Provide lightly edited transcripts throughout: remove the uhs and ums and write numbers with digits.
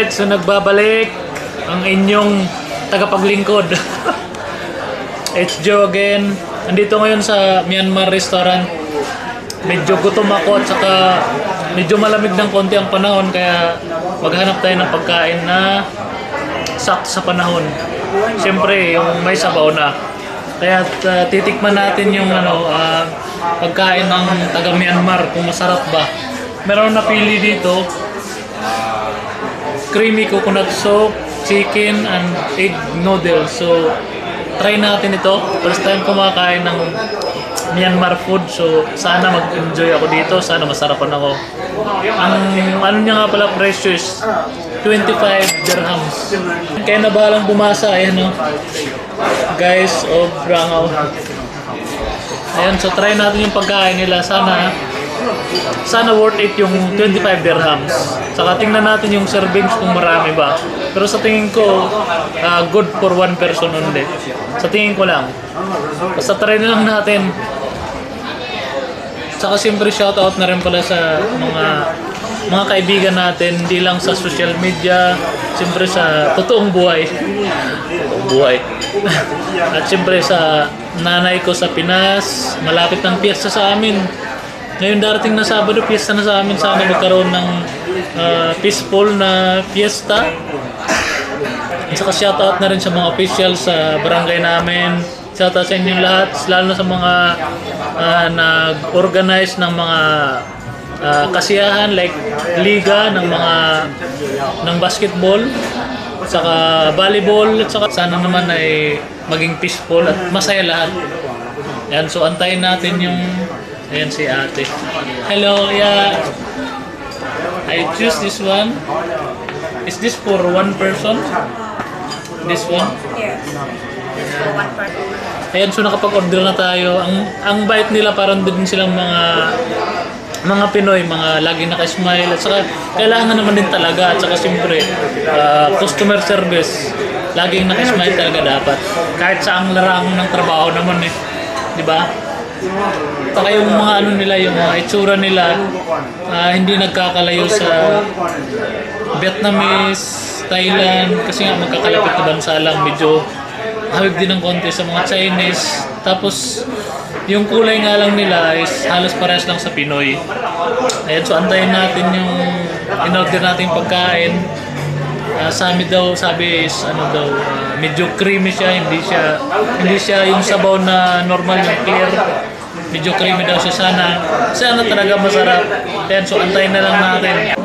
Alright, so nagbabalik ang inyong tagapaglingkod. It's Joe again. Andito ngayon sa Myanmar restaurant. Medyo gutom ako at saka medyo malamig ng konti ang panahon kaya maghanap tayo ng pagkain na sakto sa panahon. Siyempre, yung may sabaw na. Kaya titikman natin yung pagkain ng taga Myanmar kung masarap ba. Meron napili dito. Creamy coconut soup, chicken, and egg noodles. So, try natin ito. First time kumakain ng Myanmar food. So, sana mag-enjoy ako dito. Sana masarapan ako. Ang ano niya nga pala presyo is 25 dirhams. Kaya na bahalang bumasa. Ayan o. Guys, Brangaw. Ayan, so try natin yung pagkain nila. Sana worth it yung 25 dirhams. Saka tingnan natin yung servings kung marami ba. Pero sa tingin ko, good for one person only. Sa tingin ko lang. Basta try na lang natin. Saka siyempre shoutout na rin pala sa mga kaibigan natin, hindi lang sa social media, siyempre sa totoong buhay. Totoong buhay. At siyempre sa nanay ko sa Pinas, malapit ng piyesta sa amin. Ngayon darating na Sabado, piyesta na sa amin. Sana magkaroon ng peaceful na piyesta. At saka shoutout na rin sa mga officials sa barangay namin. Shoutout sa inyong lahat, lalo na sa mga nag-organize ng mga kasiyahan like liga ng basketball, saka volleyball, at saka sana naman ay maging peaceful at masaya lahat. Yan, so antayin natin yung ayan si ate. Hello, yeah. I choose this one. Is this for one person? This one? Yes. For one person. Ayan, so nakapag-order na tayo. Ang bait nila, parang din silang mga Pinoy, mga laging naka-smile. At saka kailangan naman din talaga. At saka siyempre, customer service. Laging naka-smile talaga dapat. Kahit sa ang larang ng trabaho naman eh. Di ba? Saka yung mga ano nila, yung mga itsura nila, hindi nagkakalayo sa Vietnamese, Thailand, kasi nga magkakalapit na bansa lang, medyo hawig din ng konti sa mga Chinese. Tapos yung kulay nga lang nila is halos parehas lang sa Pinoy. Ayan, so antayin natin yung in-order natin pagkain. Sabi is medyo creamy siya, hindi siya yung sabaw na normal yung clear. Medyo creamy daw siya. Sana talaga masarap. Ayan, so antayin na lang natin.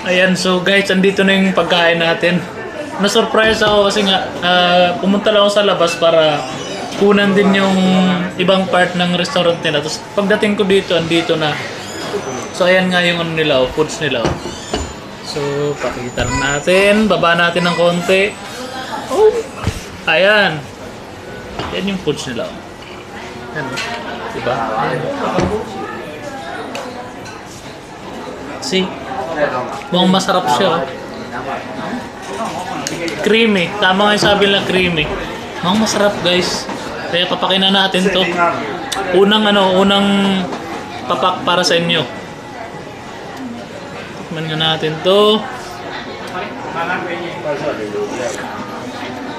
Ayan, so guys, andito na yung pagkain natin. Na-surprise ako kasi nga pumunta lang ako sa labas para kunan din yung ibang part ng restaurant nila. Tapos pagdating ko dito, andito na. So ayan nga yung ano nila, foods nila. So pakita natin, baba natin ng konti. Oh, ayan. Yan yung foods nila. Ayan, diba? Ayan. See? Mukhang masarap siya. Creamy. Tama nga yung sabi lang, creamy. Mukhang masarap, guys. Kaya papakinan natin to. Unang papak para sa inyo. Tikman nga natin to.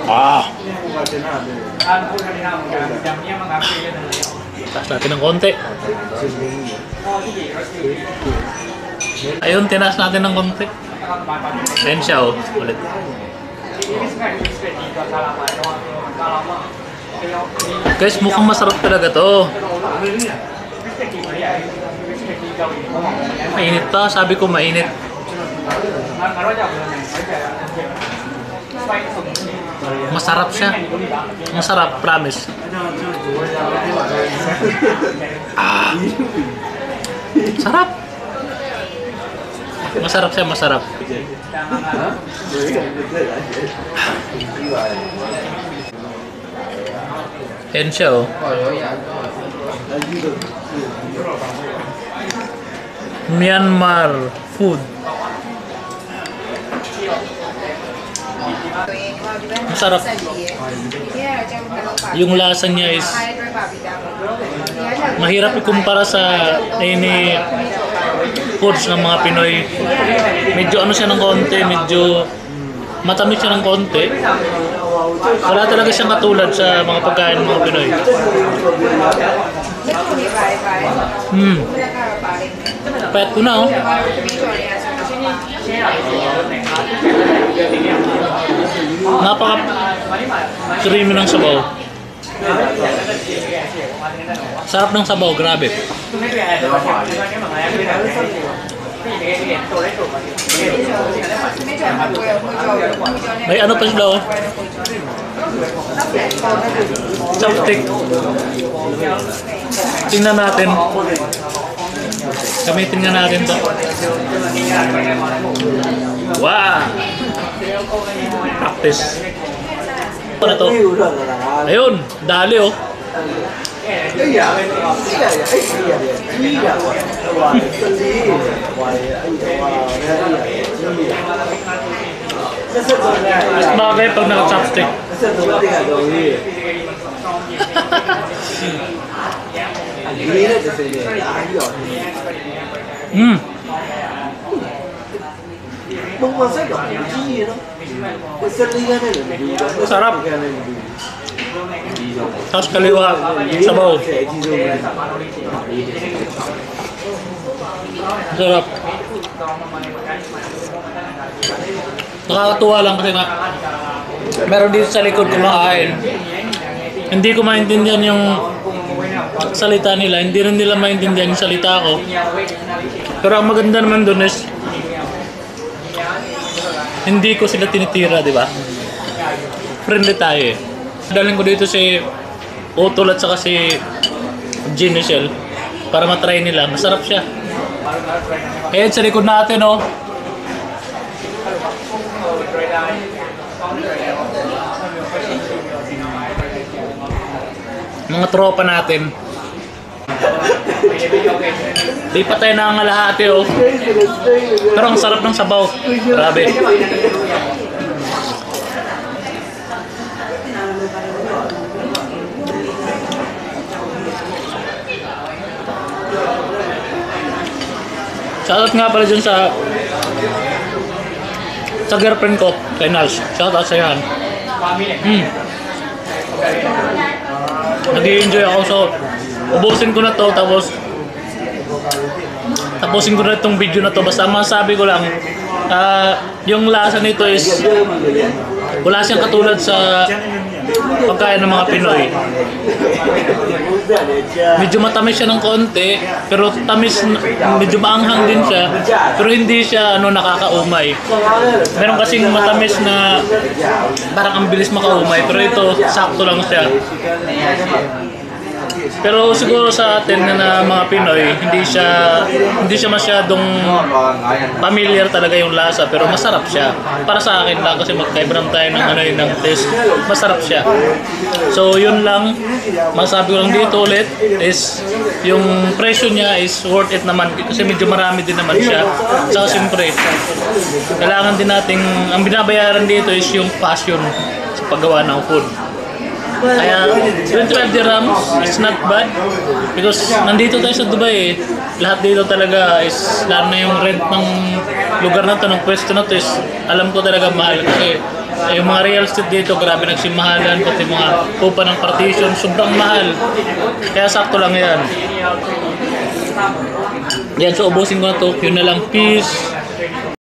Ah! Taas natin ng konti. Ayun, tinaas natin ng konti. Ayan siya oh, ulit. Guys, mukhang masarap talaga to. Mainit pa, sabi ko mainit. Masarap siya. Masarap, promise. Ah. Sarap. Masarap siya, masarap. Yan siya oh. Myanmar food. Masarap. Yung lasa niya is mahirap ikumpara sa any foods ng mga Pinoy. Medyo ano siya ng konti, medyo matamis siya ng konti. Wala talaga siyang katulad sa mga pagkain ng mga Pinoy. Payat ko na oh. Napaka creamy ng sabaw. Sarap ng sabaw, grabe. May ano pa sila oh. Chopstick. Tingnan natin. Gamitin nga natin to. Wow! Practice. Ano to? Ayun, dali oh. Mas bagay pag naka-chopstick. Sarap. Tapos kaliwa, sabaw. Sarap. Nakakatuwa lang kasi nga meron dito sa likod kumakain. Hindi ko maintindihan yung salita nila. Hindi rin nila maintindihan yung salita ko. Pero ang maganda naman dun is hindi ko sila tinitira, di ba? Friendly tayo eh. Dalhin ko dito si Otol at saka si Jean Michelle para matry nila. Masarap siya. Ayan sa likod natin oh. Mga tropa natin. Di pa tayo nangangalahati oh. Pero ang sarap ng sabaw. Grabe. Shoutout nga pala dyan sa girlfriend ko, kay Nals. Shoutout sa yan. Nag-i-enjoy ako, so ubusin ko na to, tapos tapusin ko na itong video na to. Basta masabi ko lang, yung lasa nito is wala siyang katulad sa pagkain ng mga Pinoy. Medyo matamis siya ng konti, pero tamis, medyo maanghang din siya, pero hindi siya nakakaumay. Meron kasing matamis na parang ang bilis makaumay, pero ito sakto lang siya. Pero siguro sa atin na mga Pinoy, hindi siya masyadong familiar talaga yung lasa, pero masarap siya. Para sa akin lang kasi magkaiba naman tayo ng taste. Masarap siya. So yun lang, masabi ko lang dito ulit is yung presyo niya is worth it naman kasi medyo marami din naman siya. Saka siyempre, kailangan din nating, ang binabayaran dito is yung passion sa paggawa ng food. Kaya 25 dirhams is not bad because nandito tayo sa Dubai eh. Lahat dito talaga is lalo na yung rent ng lugar na to, ng pwesto na to is alam ko talaga mahal kasi yung mga real estate dito grabe nagsimahalan pati mga upa ng partition sobrang mahal. Kaya sakto lang yan. Yan, so ubusin ko na to. Yun na lang. Peace.